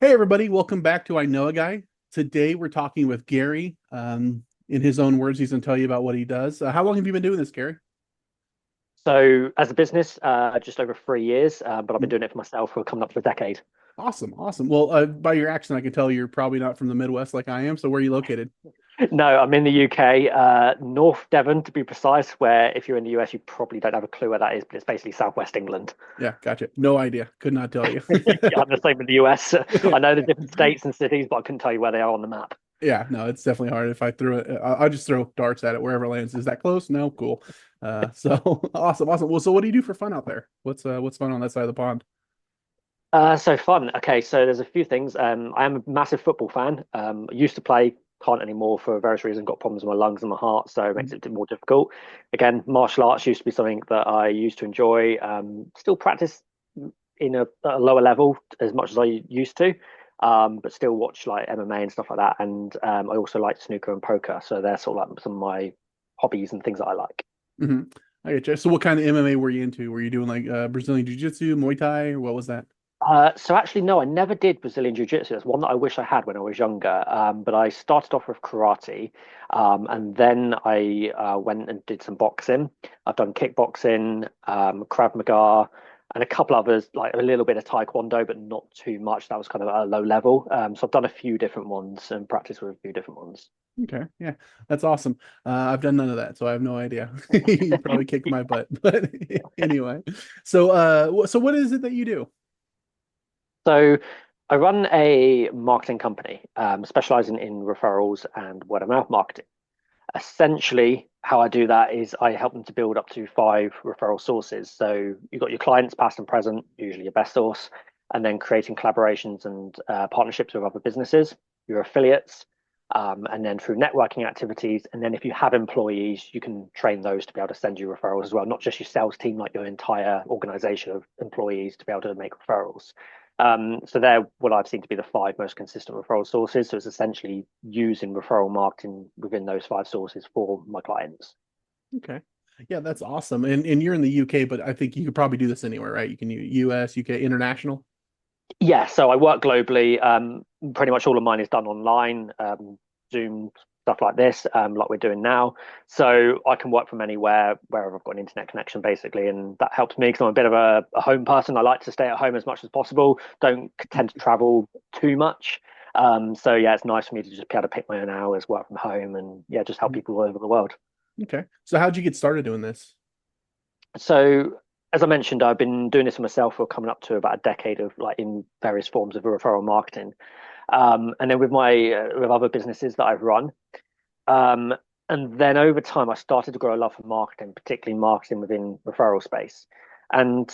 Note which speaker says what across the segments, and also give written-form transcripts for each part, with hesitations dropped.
Speaker 1: Hey everybody, welcome back to I Know a Guy. Today we're talking with Gary. In his own words, he's going to tell you about what he does. How long have you been doing this, Gary?
Speaker 2: So as a business, just over 3 years, but I've been doing it for myself for coming up to a decade.
Speaker 1: Awesome, awesome. Well, by your accent, I can tell you're probably not from the Midwest like I am. So where are you located?
Speaker 2: No, I'm in the UK, North Devon to be precise, where if you're in the US, you probably don't have a clue where that is, but it's basically Southwest England.
Speaker 1: Yeah, gotcha. No idea. Could not tell you.
Speaker 2: Yeah, I'm the same with the US.
Speaker 1: Yeah,
Speaker 2: I know the different states and cities, but I couldn't tell you where they are on the map.
Speaker 1: yeah. No, it's definitely hard. If I threw it, I'll just throw darts at it wherever it lands. Is that close? No, cool. So awesome, awesome. Well, so what do you do for fun out there? What's fun on that side of the pond?
Speaker 2: So fun. Okay, so there's a few things. I am a massive football fan. I used to play, can't anymore for various reasons. Got problems with my lungs and my heart, so it makes it more difficult. Again, martial arts used to be something that I used to enjoy. Still practice at a lower level as much as I used to, but still watch like MMA and stuff like that. And I also like snooker and poker, so they're sort of like some of my hobbies and things that I like.
Speaker 1: Hmm. I get you. So what kind of MMA were you into? Were you doing like Brazilian Jiu-Jitsu, Muay Thai, or what was that?
Speaker 2: So actually, no, I never did Brazilian Jiu-Jitsu. It's one that I wish I had when I was younger. But I started off with karate, and then I went and did some boxing. I've done kickboxing, Krav Maga, and a couple others, like a little bit of Taekwondo, but not too much. That was kind of at a low level. So I've done a few different ones and practiced with a few different ones.
Speaker 1: Okay, yeah, that's awesome. I've done none of that, so I have no idea. You probably kicked my butt, but anyway. So, so what is it that you do?
Speaker 2: So I run a marketing company, specializing in referrals and word of mouth marketing. Essentially, how I do that is I help them to build up to five referral sources. So you've got your clients, past and present, usually your best source, and then creating collaborations and partnerships with other businesses, your affiliates, and then through networking activities. And then if you have employees, you can train those to be able to send you referrals as well, not just your sales team, like your entire organization of employees to be able to make referrals. So they're what I've seen to be the five most consistent referral sources. So it's essentially using referral marketing within those five sources for my clients.
Speaker 1: Okay, yeah, that's awesome. And you're in the UK, but I think you could probably do this anywhere, right? You can use US, UK, international.
Speaker 2: Yeah, so I work globally. Pretty much all of mine is done online, Zoom, stuff like this, like we're doing now. So I can work from anywhere, wherever I've got an internet connection, basically, and that helps me because I'm a bit of a home person. I like to stay at home as much as possible. Don't tend to travel too much. So yeah, it's nice for me to just be able to pick my own hours, work from home, and yeah, just help
Speaker 1: Mhm.
Speaker 2: people all over the world.
Speaker 1: Okay, so how'd you get started doing this?
Speaker 2: So, as I mentioned, I've been doing this for myself for coming up to about a decade of like in various forms of referral marketing. And then with my with other businesses that I've run. Um, and then over time, I started to grow a love for marketing, particularly marketing within referral space. And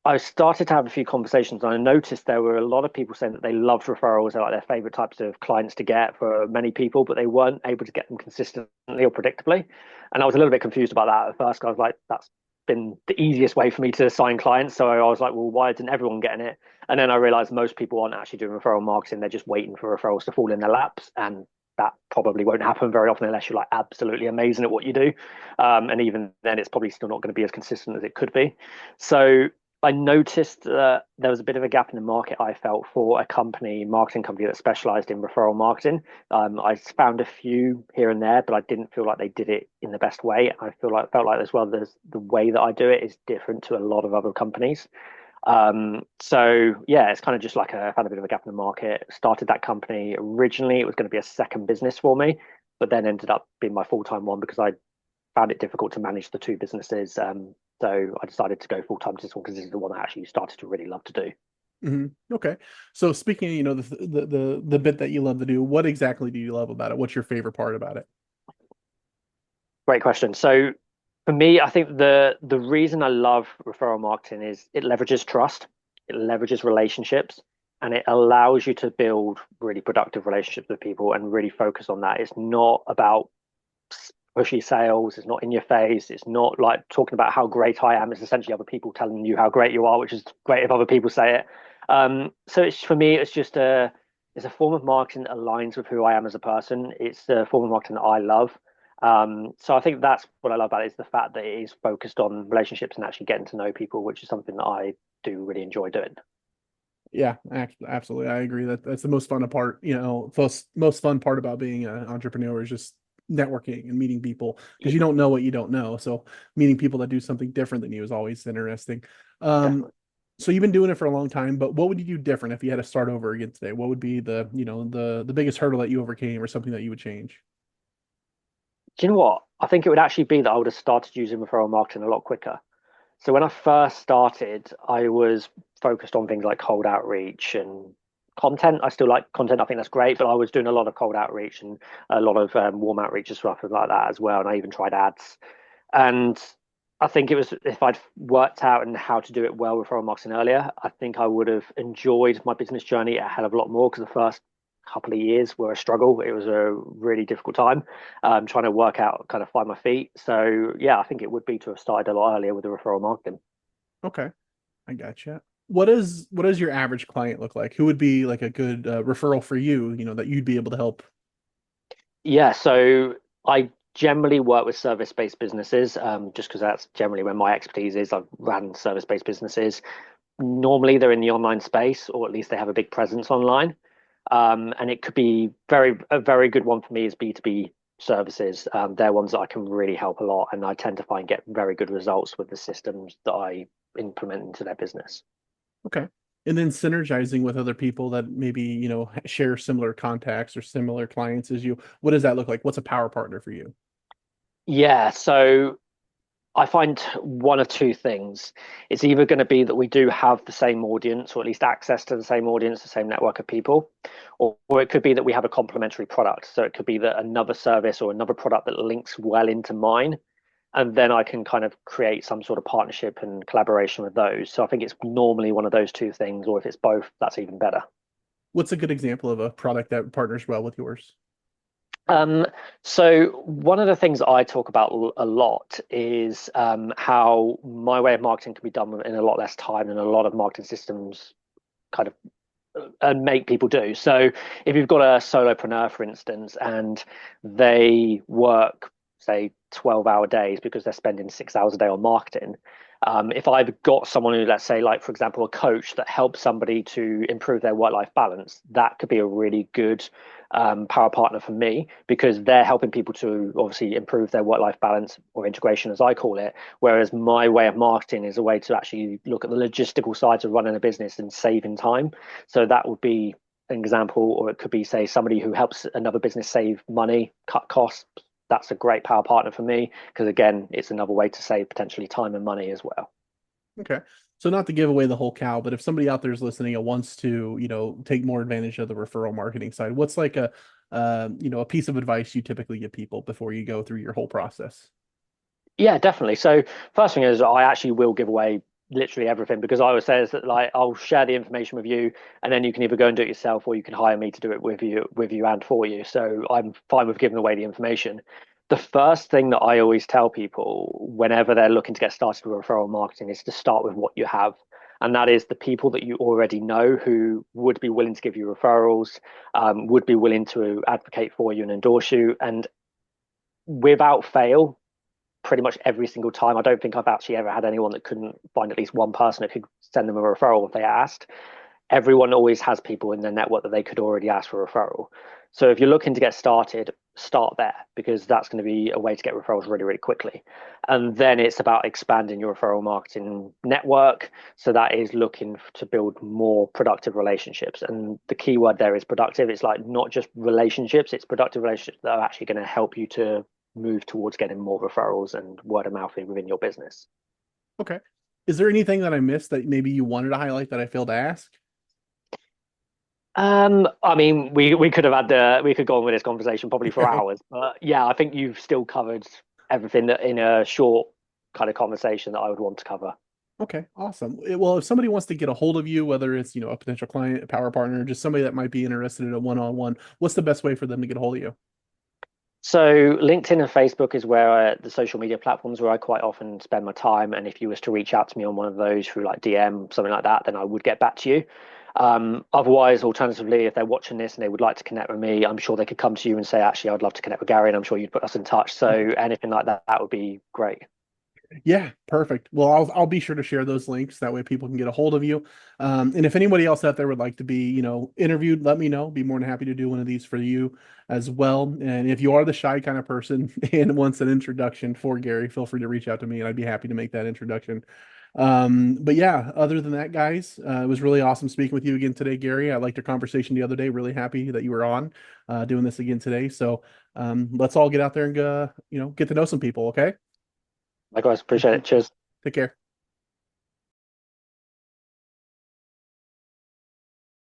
Speaker 2: I started to have a few conversations, and I noticed there were a lot of people saying that they loved referrals, they're like their favorite types of clients to get for many people, but they weren't able to get them consistently or predictably. And I was a little bit confused about that at first. I was like, that's been the easiest way for me to sign clients. So I was like, well, why isn't everyone getting it? And then I realized most people aren't actually doing referral marketing. They're just waiting for referrals to fall in their laps. And that probably won't happen very often unless you're like absolutely amazing at what you do. And even then, it's probably still not going to be as consistent as it could be. So I noticed that there was a bit of a gap in the market, I felt, for a company, marketing company that specialized in referral marketing. I found a few here and there, but I didn't feel like they did it in the best way. I felt like as well, there's the way that I do it is different to a lot of other companies. So yeah, it's kind of just like I found a bit of a gap in the market. Started that company originally; it was going to be a second business for me, but then ended up being my full-time one because I found it difficult to manage the two businesses. So I decided to go full time to this one because this is the one I actually started to really love to do.
Speaker 1: Hmm. Okay, so speaking of, the bit that you love to do, what exactly do you love about it? What's your favorite part about it?
Speaker 2: Great question. So for me, I think the reason I love referral marketing is it leverages trust, it leverages relationships, and it allows you to build really productive relationships with people and really focus on that. It's not about pushy sales. It's not in your face. It's not like talking about how great I am. It's essentially other people telling you how great you are, which is great if other people say it. So it's for me, it's a form of marketing that aligns with who I am as a person. It's a form of marketing that I love. So I think that's what I love about it is the fact that it is focused on relationships and actually getting to know people, which is something that I do really enjoy doing.
Speaker 1: Yeah, absolutely. I agree that that's the most fun part, most fun part about being an entrepreneur is just networking and meeting people because you don't know what you don't know. So meeting people that do something different than you is always interesting. Um,
Speaker 2: Definitely.
Speaker 1: so you've been doing it for a long time, but what would you do different if you had to start over again today? What would be the biggest hurdle that you overcame or something that you would change?
Speaker 2: Do you know what? I think it would actually be that I would have started using referral marketing a lot quicker. So when I first started, I was focused on things like cold outreach and content. I still like content. I think that's great, but I was doing a lot of cold outreach and a lot of warm outreach and stuff like that as well. And I even tried ads. And I think it was if I'd worked out and how to do it well with referral marketing earlier, I think I would have enjoyed my business journey a hell of a lot more because the first couple of years were a struggle. It was a really difficult time trying to work out, kind of find my feet. So yeah, I think it would be to have started a lot earlier with the referral marketing.
Speaker 1: Okay, I gotcha. What does your average client look like? Who would be like a good referral for you, that you'd be able to help?
Speaker 2: Yeah, so I generally work with service-based businesses, just because that's generally where my expertise is. I've ran service-based businesses. Normally, they're in the online space, or at least they have a big presence online. And it could be a very good one for me is B2B services. They're ones that I can really help a lot, and I tend to find get very good results with the systems that I implement into their business.
Speaker 1: Okay. And then synergizing with other people that maybe, share similar contacts or similar clients as you. What does that look like? What's a power partner for you?
Speaker 2: Yeah, so I find one of two things. It's either going to be that we do have the same audience, or at least access to the same audience, the same network of people, or it could be that we have a complementary product. So it could be that another service or another product that links well into mine, and then I can kind of create some sort of partnership and collaboration with those. So I think it's normally one of those two things, or if it's both, that's even better.
Speaker 1: What's a good example of a product that partners well with yours?
Speaker 2: Um, so one of the things I talk about a lot is how my way of marketing can be done in a lot less time than a lot of marketing systems kind of make people do. So if you've got a solopreneur, for instance, and they work, say, 12-hour days because they're spending 6 hours a day on marketing. If I've got someone who, let's say, like, for example, a coach that helps somebody to improve their work-life balance, that could be a really good power partner for me because they're helping people to obviously improve their work-life balance or integration, as I call it. Whereas my way of marketing is a way to actually look at the logistical sides of running a business and saving time. So that would be an example, or it could be, say, somebody who helps another business save money, cut costs. That's a great power partner for me because, again, it's another way to save potentially time and money as well.
Speaker 1: Okay. So not to give away the whole cow, but if somebody out there is listening and wants to, take more advantage of the referral marketing side, what's like a piece of advice you typically give people before you go through your whole process?
Speaker 2: Yeah, definitely. So first thing is I actually will give away literally everything because I always say is that like I'll share the information with you and then you can either go and do it yourself or you can hire me to do it with you and for you. So I'm fine with giving away the information. The first thing that I always tell people whenever they're looking to get started with referral marketing is to start with what you have. And that is the people that you already know who would be willing to give you referrals, would be willing to advocate for you and endorse you. And without fail, pretty much every single time. I don't think I've actually ever had anyone that couldn't find at least one person that could send them a referral if they asked. Everyone always has people in their network that they could already ask for a referral. So if you're looking to get started, start there because that's going to be a way to get referrals really, really quickly. And then it's about expanding your referral marketing network. So that is looking to build more productive relationships. And the key word there is productive. It's like not just relationships, it's productive relationships that are actually going to help you to move towards getting more referrals and word of mouth within your business.
Speaker 1: Okay. Is there anything that I missed that maybe you wanted to highlight that I failed to ask?
Speaker 2: I mean, we could have had we could go on with this conversation probably for
Speaker 1: Okay.
Speaker 2: hours, but yeah, I think you've still covered everything that in a short kind of conversation that I would want to cover.
Speaker 1: Okay, awesome. Well, if somebody wants to get a hold of you, whether it's, a potential client, a power partner, just somebody that might be interested in a one-on-one, what's the best way for them to get a hold of you?
Speaker 2: So LinkedIn and Facebook is where the social media platforms where I quite often spend my time. And if you was to reach out to me on one of those through like DM, something like that, then I would get back to you. Otherwise, alternatively, if they're watching this and they would like to connect with me, I'm sure they could come to you and say, actually, I'd love to connect with Gary, and I'm sure you'd put us in touch. So anything like that, that would be great.
Speaker 1: Yeah, perfect. Well, I'll be sure to share those links. That way people can get a hold of you. And if anybody else out there would like to be, interviewed, let me know. Be more than happy to do one of these for you as well. And if you are the shy kind of person and wants an introduction for Gary, feel free to reach out to me and I'd be happy to make that introduction. But yeah, other than that, guys, it was really awesome speaking with you again today, Gary. I liked our conversation the other day. Really happy that you were on doing this again today. So let's all get out there and get to know some people. Okay.
Speaker 2: Likewise, appreciate it. Cheers.
Speaker 1: Take care.